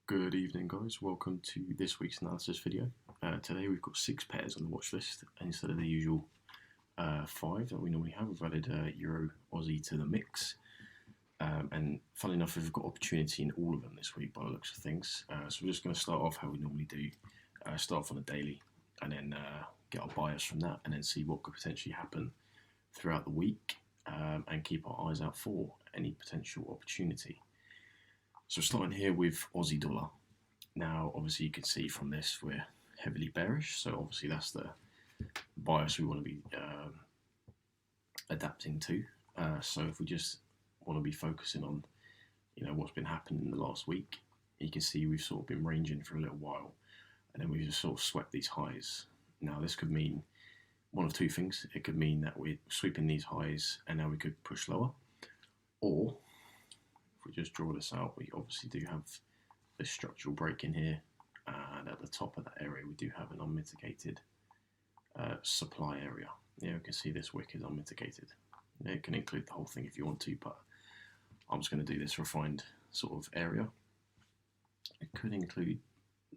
Good evening, guys. Welcome to this week's analysis video. Today we've got 6 pairs on the watch list instead of the usual 5 that we normally have. We've added Euro Aussie to the mix, and funnily enough, we've got opportunity in all of them this week by the looks of things. So we're just going to start off how we normally do, start off on a daily, and then get our bias from that, and then see what could potentially happen throughout the week, and keep our eyes out for any potential opportunity. So starting here with Aussie dollar. Now, obviously, you can see from this we're heavily bearish. So obviously, that's the bias we want to be adapting to. So if we just want to be focusing on, what's been happening in the last week, you can see we've sort of been ranging for a little while, and then we've just sort of swept these highs. Now, this could mean one of two things. It could mean that we're sweeping these highs, and now we could push lower, or if we just draw this out, we obviously do have this structural break in here, and at the top of that area we do have an unmitigated supply area. Yeah, we can see this wick is unmitigated. It can include the whole thing if you want to, but I'm just going to do this refined sort of area. It could include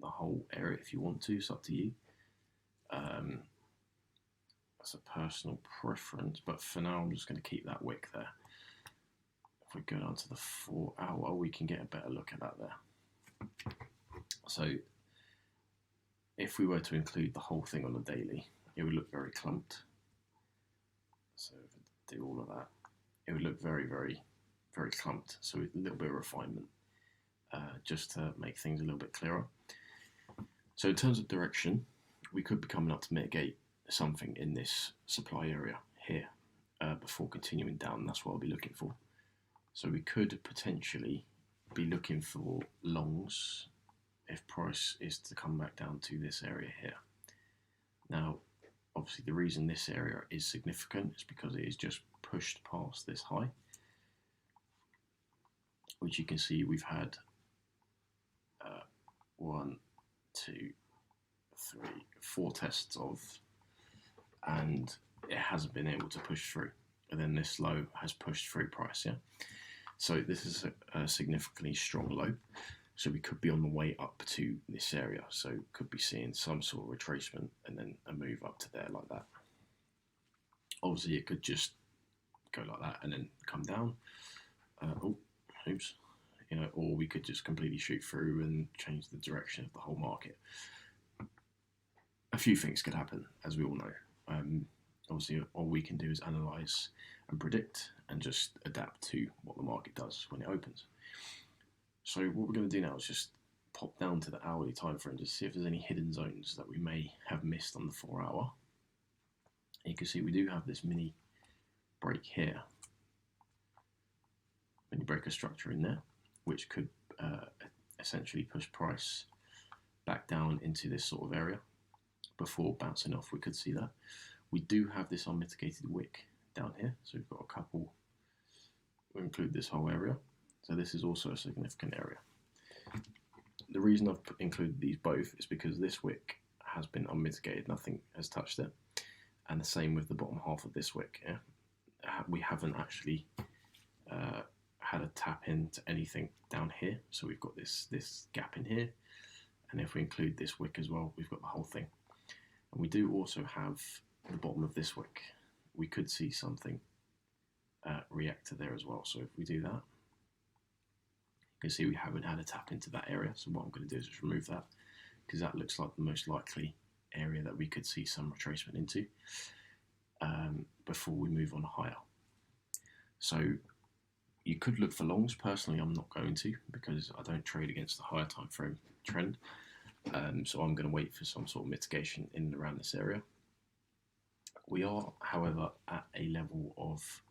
the whole area if you want to, it's up to you. That's a personal preference, but for now I'm just going to keep that wick there. If we go down to the 4 hour, we can get a better look at that there. So if we were to include the whole thing on the daily, it would look very clumped. So if I do all of that, it would look very, very, very clumped. So with a little bit of refinement, just to make things a little bit clearer. So in terms of direction, we could be coming up to mitigate something in this supply area here before continuing down. That's what I'll be looking for. So we could potentially be looking for longs if price is to come back down to this area here. Now, obviously the reason this area is significant is because it is just pushed past this high, which you can see we've had 1, 2, 3, 4 tests of, and it hasn't been able to push through. And then this low has pushed through price, yeah? So this is a significantly strong low. So we could be on the way up to this area. So could be seeing some sort of retracement and then a move up to there like that. Obviously it could just go like that and then come down. Or we could just completely shoot through and change the direction of the whole market. A few things could happen, as we all know. Obviously, all we can do is analyse and predict and just adapt to what the market does when it opens. So what we're going to do now is just pop down to the hourly time frame to see if there's any hidden zones that we may have missed on the 4 hour. And you can see we do have this mini break here, mini breaker structure in there, which could essentially push price back down into this sort of area before bouncing off. We could see that. We do have this unmitigated wick down here, so we've got a couple. We'll include this whole area. So this is also a significant area. The reason I've included these both is because this wick has been unmitigated, nothing has touched it. And the same with the bottom half of this wick. Yeah? We haven't actually had a tap into anything down here. So we've got this gap in here. And if we include this wick as well, we've got the whole thing. And we do also have the bottom of this wick. We could see something react to there as well. So if we do that, you can see we haven't had a tap into that area. So what I'm going to do is just remove that, because that looks like the most likely area that we could see some retracement into before we move on higher. So you could look for longs. Personally, I'm not going to, because I don't trade against the higher time frame trend. So I'm going to wait for some sort of mitigation in and around this area. We are, however, at a level of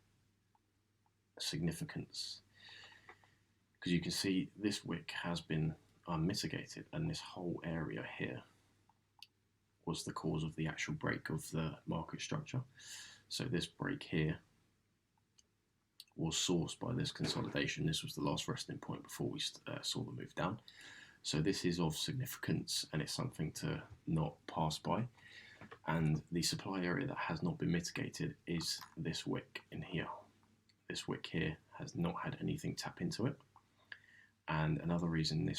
significance, because you can see this wick has been unmitigated, and this whole area here was the cause of the actual break of the market structure. So this break here was sourced by this consolidation. This was the last resting point before we saw the move down. So this is of significance, and it's something to not pass by. And the supply area that has not been mitigated is this wick in here. This wick here has not had anything tap into it. And another reason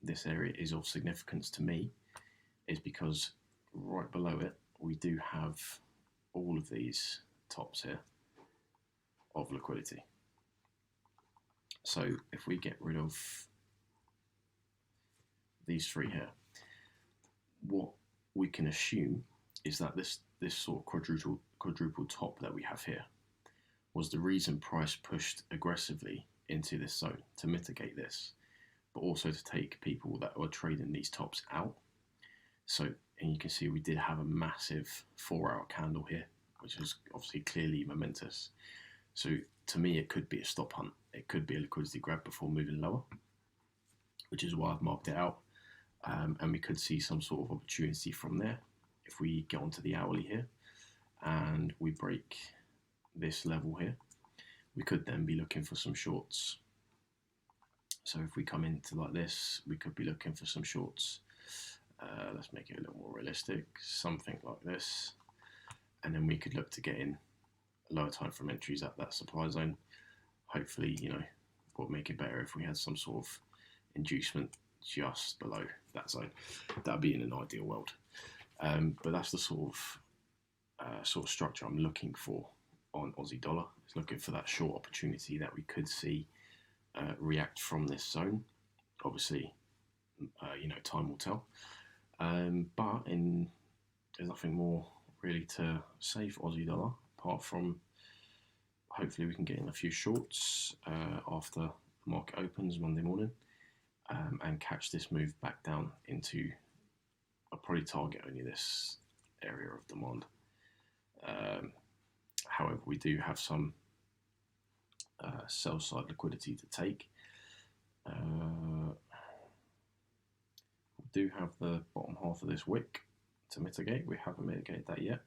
this area is of significance to me is because right below it we do have all of these tops here of liquidity. So if we get rid of these three here, what we can assume is that this sort of quadruple top that we have here was the reason price pushed aggressively into this zone to mitigate this, but also to take people that were trading these tops out. So, and you can see we did have a massive 4-hour candle here, which is obviously clearly momentous. So to me, it could be a stop hunt. It could be a liquidity grab before moving lower, which is why I've marked it out. And we could see some sort of opportunity from there if we get onto the hourly here and we break this level here. We could then be looking for some shorts. So if we come into like this, we could be looking for some shorts. Let's make it a little more realistic, something like this. And then we could look to get in lower time frame entries at that supply zone. Hopefully, you know, would make it better if we had some sort of inducement just below that zone. That'd be in an ideal world. But that's the sort of structure I'm looking for on Aussie dollar. It's looking for that short opportunity that we could see react from this zone. Obviously, you know, time will tell. But there's nothing more really to say for Aussie dollar apart from hopefully we can get in a few shorts after the market opens Monday morning and catch this move back down into, I'll probably target only this area of demand. However, we do have some sell side liquidity to take. We do have the bottom half of this wick to mitigate. We haven't mitigated that yet.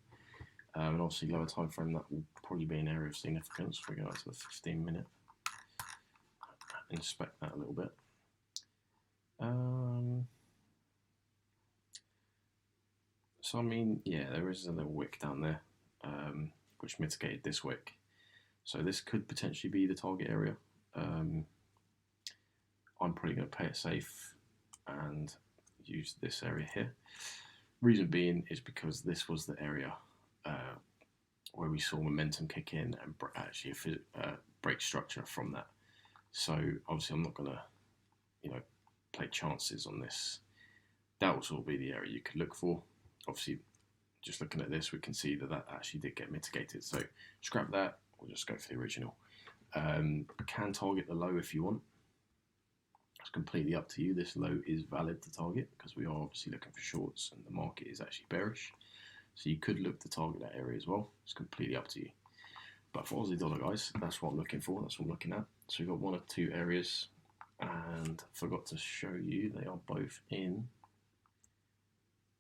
And obviously lower time frame, that will probably be an area of significance. We go out to the 15-minute. Inspect that a little bit. So I mean, yeah, there is a little wick down there, which mitigated this wick. So this could potentially be the target area. I'm probably going to play it safe and use this area here. Reason being is because this was the area where we saw momentum kick in and actually break structure from that. So obviously I'm not going to, you know, play chances on this. That will sort of be the area you could look for. Obviously, just looking at this, we can see that that actually did get mitigated. So scrap that. We'll just go for the original. Can target the low if you want. It's completely up to you. This low is valid to target because we are obviously looking for shorts and the market is actually bearish. So you could look to target that area as well. It's completely up to you. But for Aussie dollar, guys, that's what I'm looking for. That's what I'm looking at. So we've got one or two areas, and forgot to show you they are both in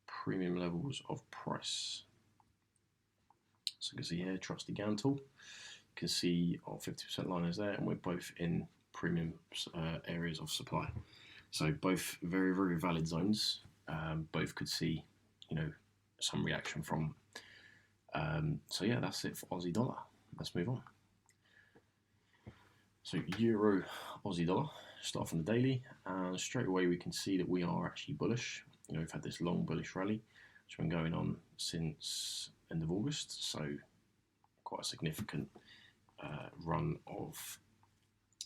premium levels of price. So you can see here, trusty GAN tool. You can see our 50% line is there, and we're both in premium areas of supply. So both very, very valid zones. Both could see, you know, some reaction from. So yeah, that's it for Aussie dollar. Let's move on. So Euro Aussie dollar, start from the daily, and straight away we can see that we are actually bullish. You know, we've had this long bullish rally, which has been going on since end of August. So quite a significant run of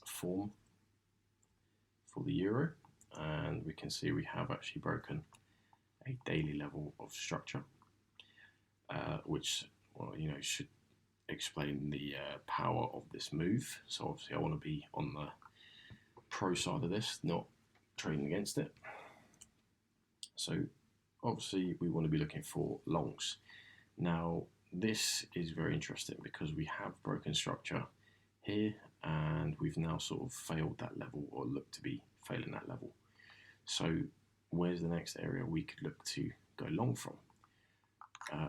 form for the euro, and we can see we have actually broken a daily level of structure, which, well, you know, should explain the power of this move. So obviously I want to be on the pro side of this, not trading against it. So obviously we want to be looking for longs. Now this is very interesting because we have broken structure here and we've now sort of failed that level, or look to be failing that level. So where's the next area we could look to go long from?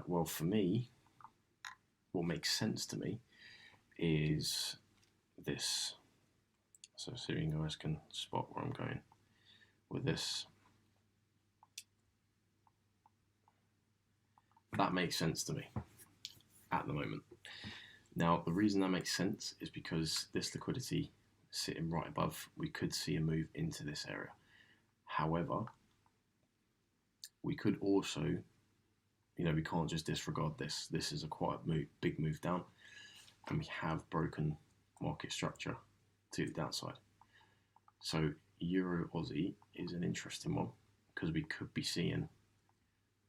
Well, for me, what makes sense to me is this. So see if you guys can spot where I'm going with this. That makes sense to me at the moment. Now, the reason that makes sense is because this liquidity sitting right above, we could see a move into this area. However, we could also, we can't just disregard this. This is a quite big move down, and we have broken market structure to the downside. So Euro Aussie is an interesting one because we could be seeing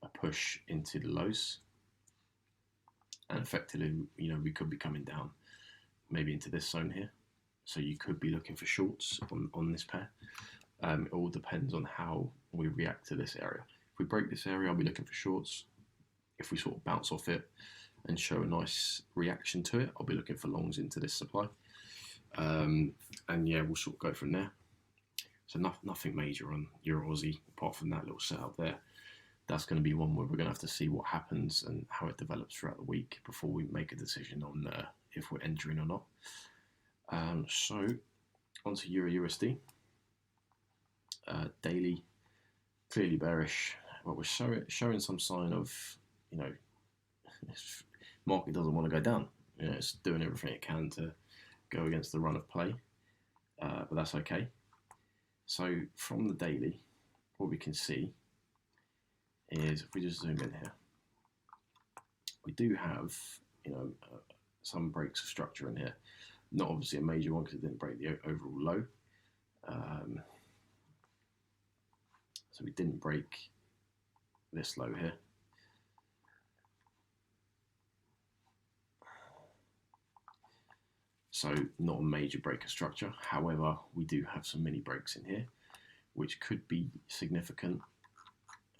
a push into the lows, and effectively, we could be coming down maybe into this zone here. So you could be looking for shorts on this pair. It all depends on how we react to this area. If we break this area, I'll be looking for shorts. If we sort of bounce off it and show a nice reaction to it, I'll be looking for longs into this supply. And yeah, we'll sort of go from there. So nothing major on Euro Aussie apart from that little setup there. That's going to be one where we're going to have to see what happens and how it develops throughout the week before we make a decision on if we're entering or not. So onto Euro USD. Daily, clearly bearish, but we're showing some sign of, market doesn't want to go down. It's doing everything it can to go against the run of play, but that's okay. So from the daily, what we can see is, if we just zoom in here, we do have, some breaks of structure in here. Not obviously a major one because it didn't break the overall low. So we didn't break this low here. So not a major break of structure. However, we do have some mini breaks in here, which could be significant.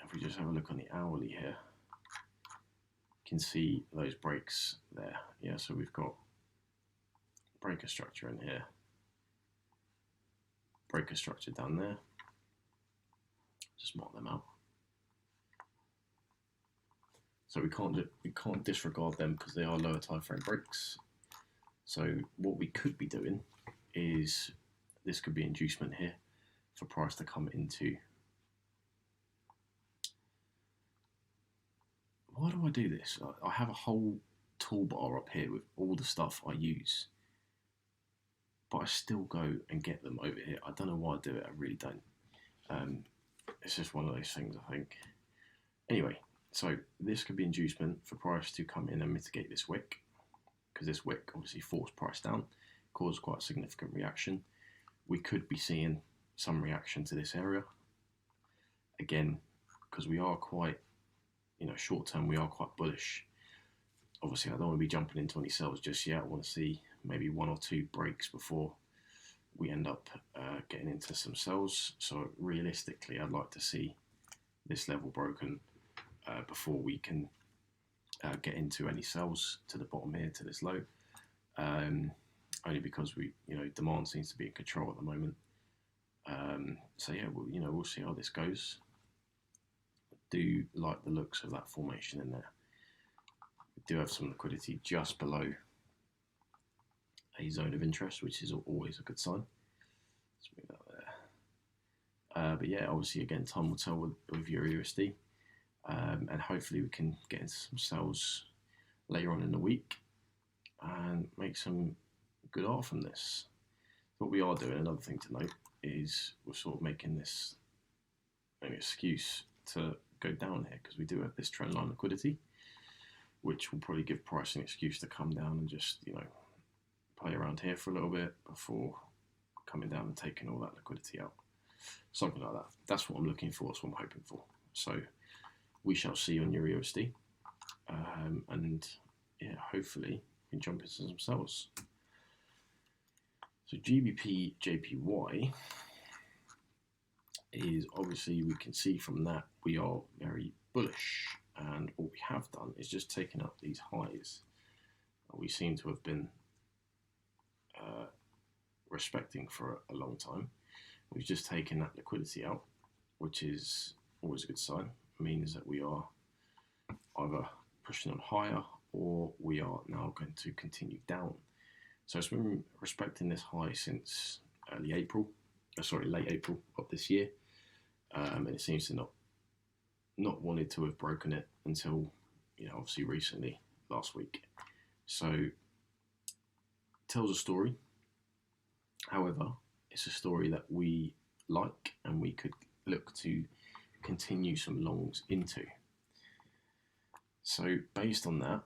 If we just have a look on the hourly here, you can see those breaks there. Yeah, so we've got breaker structure in here, breaker structure down there. Just mark them out. So we can't disregard them because they are lower time frame breaks. So what we could be doing is, this could be inducement here for price to come into. Why do I do this? I have a whole toolbar up here with all the stuff I use, but I still go and get them over here. I don't know why I do it. I really don't. It's just one of those things, I think. Anyway, so this could be inducement for price to come in and mitigate this wick, because this wick obviously forced price down, caused quite a significant reaction. We could be seeing some reaction to this area. Again, because we are quite, short term, we are quite bullish. Obviously, I don't want to be jumping into any sells just yet. I want to see maybe one or two breaks before we end up getting into some sells. So realistically, I'd like to see this level broken before we can get into any sells to the bottom here, to this low. Only because demand seems to be in control at the moment. So yeah, we'll see how this goes. I do like the looks of that formation in there. We do have some liquidity just below a zone of interest, which is always a good sign. Let's move that there. But yeah, obviously, again, time will tell with Euro USD. And hopefully we can get into some sells later on in the week and make some good art from this. What we are doing, another thing to note, is we're sort of making this an excuse to go down here, because we do have this trend line liquidity, which will probably give price an excuse to come down and just, play around here for a little bit before coming down and taking all that liquidity out. Something like that. That's what I'm looking for. That's what I'm hoping for. So we shall see on Euro USD. And yeah, hopefully we can jump into some sells. So GBP JPY is, obviously, we can see from that we are very bullish. And what we have done is just taken up these highs. We seem to have been respecting for a long time. We've just taken that liquidity out, which is always a good sign. It means that we are either pushing on higher, or we are now going to continue down. So it's been respecting this high since late April of this year, and it seems to not wanted to have broken it until, obviously recently, last week. So it tells a story. However, it's a story that we like and we could look to continue some longs into. So based on that,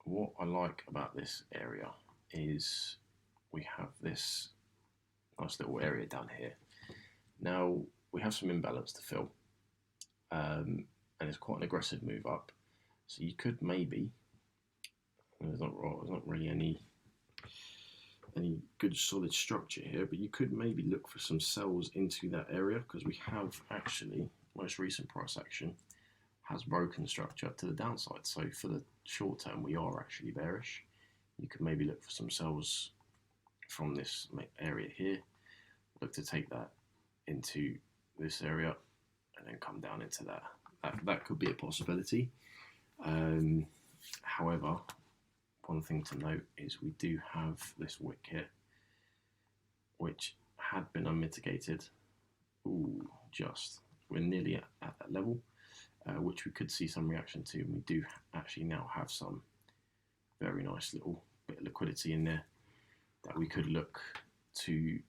what I like about this area is we have this nice little area down here. Now we have some imbalance to fill, and it's quite an aggressive move up. So you could maybe, there's not really any good solid structure here, but you could maybe look for some sells into that area, because we have actually, most recent price action has broken structure to the downside. So for the short term, we are actually bearish. You could maybe look for some sells from this area here, look to take that into this area and then come down into that. That could be a possibility. However, one thing to note is we do have this wick here, which had been unmitigated. Ooh, just. We're nearly at that level, which we could see some reaction to. And we do actually now have some very nice little bit of liquidity in there that we could look to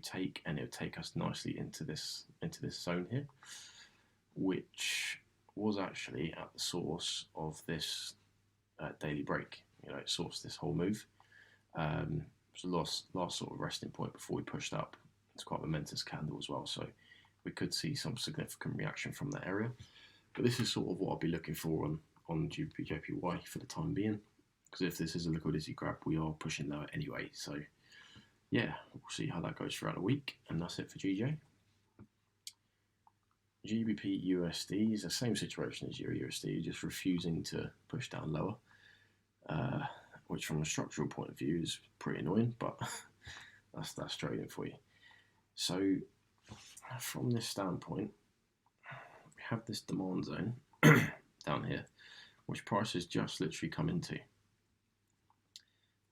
take, and it would take us nicely into this zone here, which was actually at the source of this daily break. You know, it sourced this whole move. It was the last sort of resting point before we pushed up. It's quite a momentous candle as well, so we could see some significant reaction from that area. But this is sort of what I'll be looking for on JPY for the time being, because if this is a liquidity grab, we are pushing lower anyway. So yeah, we'll see how that goes throughout the week, and that's it for GJ. GBP USD is the same situation as Euro USD, just refusing to push down lower, which from a structural point of view is pretty annoying, but that's trading for you. So from this standpoint, we have this demand zone down here, which price has just literally come into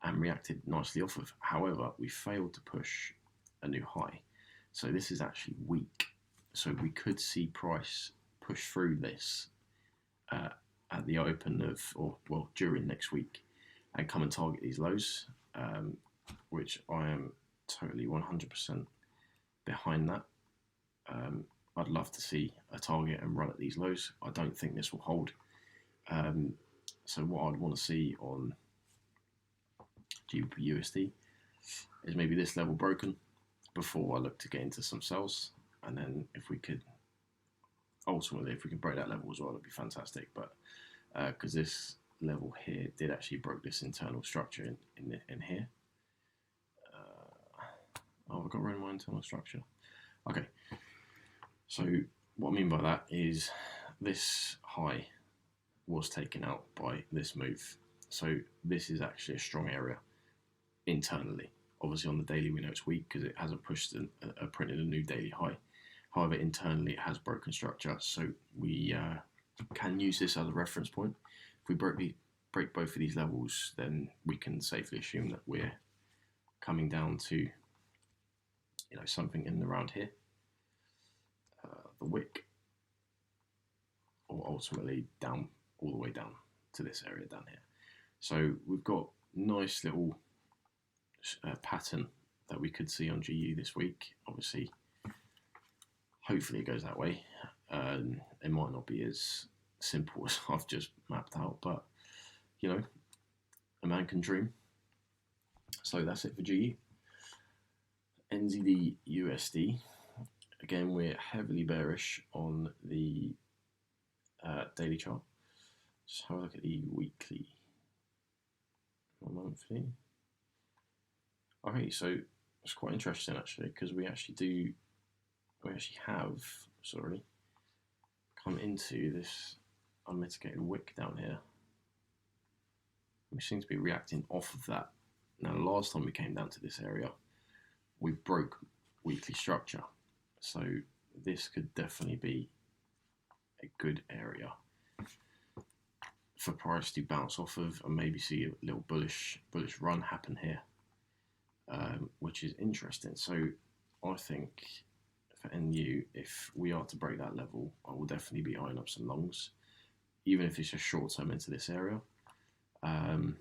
and reacted nicely off of. However, we failed to push a new high, so this is actually weak. So we could see price push through this at the open of, or well, during next week, and come and target these lows, which I am totally 100% behind that. I'd love to see a target and run at these lows. I don't think this will hold. So what I'd want to see on GBP USD is maybe this level broken before I look to get into some sells. And then if we could, ultimately, if we can break that level as well, it'd be fantastic. But because this level here did actually broke this internal structure in here. Oh, I've got rid of my internal structure. Okay. So what I mean by that is this high was taken out by this move. So this is actually a strong area internally. Obviously on the daily we know it's weak because it hasn't pushed printed a new daily high. However, internally it has broken structure, so we can use this as a reference point. If we break both of these levels, then we can safely assume that we're coming down to, you know, something in and around here, the wick, or ultimately down all the way down to this area down here. So we've got nice little pattern that we could see on GU this week. Obviously, hopefully it goes that way. It might not be as simple as I've just mapped out, but you know, a man can dream. So that's it for GU. NZD USD. Again, we're heavily bearish on the daily chart. Just have a look at the weekly or monthly. Okay, so it's quite interesting actually, because we actually have come into this unmitigated wick down here. We seem to be reacting off of that. Now, the last time we came down to this area, we broke weekly structure. So this could definitely be a good area for price to bounce off of and maybe see a little bullish run happen here, which is interesting. So I think for NU, if we are to break that level, I will definitely be eyeing up some longs, even if it's just short term into this area, because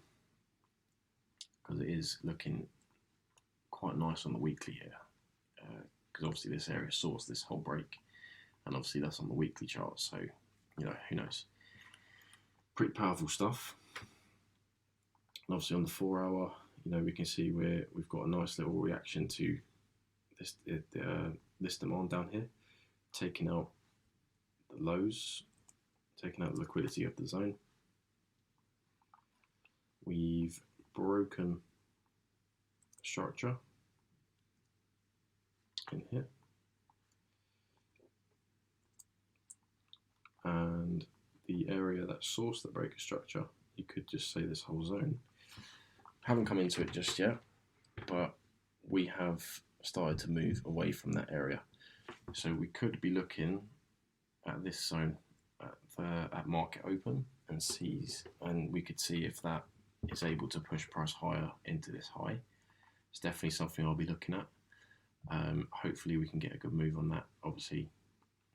because it is looking quite nice on the weekly here. Because obviously this area sourced this whole break, and obviously that's on the weekly chart, so you know, who knows. Pretty powerful stuff. And obviously on the 4 hour, you know, we can see we've got a nice little reaction to this demand down here, taking out the lows, taking out the liquidity of the zone. We've broken structure in here, and the area that sourced the breaker structure, you could just say this whole zone. Haven't come into it just yet, but we have started to move away from that area, so we could be looking at this zone at market open and we could see if that is able to push price higher into this high. It's definitely something I'll be looking at. Hopefully we can get a good move on that. Obviously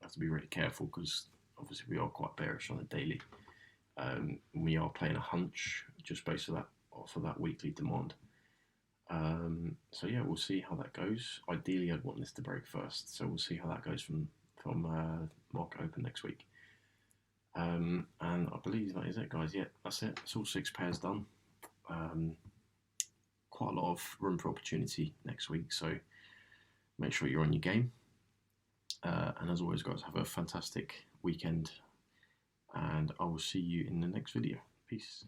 have to be really careful because obviously we are quite bearish on the daily. We are playing a hunch just based on that weekly demand. So yeah, we'll see how that goes. Ideally I'd want this to break first, so we'll see how that goes from market open next week. And I believe that is it, guys. Yeah, that's it. It's all 6 pairs done. Quite a lot of room for opportunity next week, so make sure you're on your game. And as always, guys, have a fantastic weekend, and I will see you in the next video. Peace.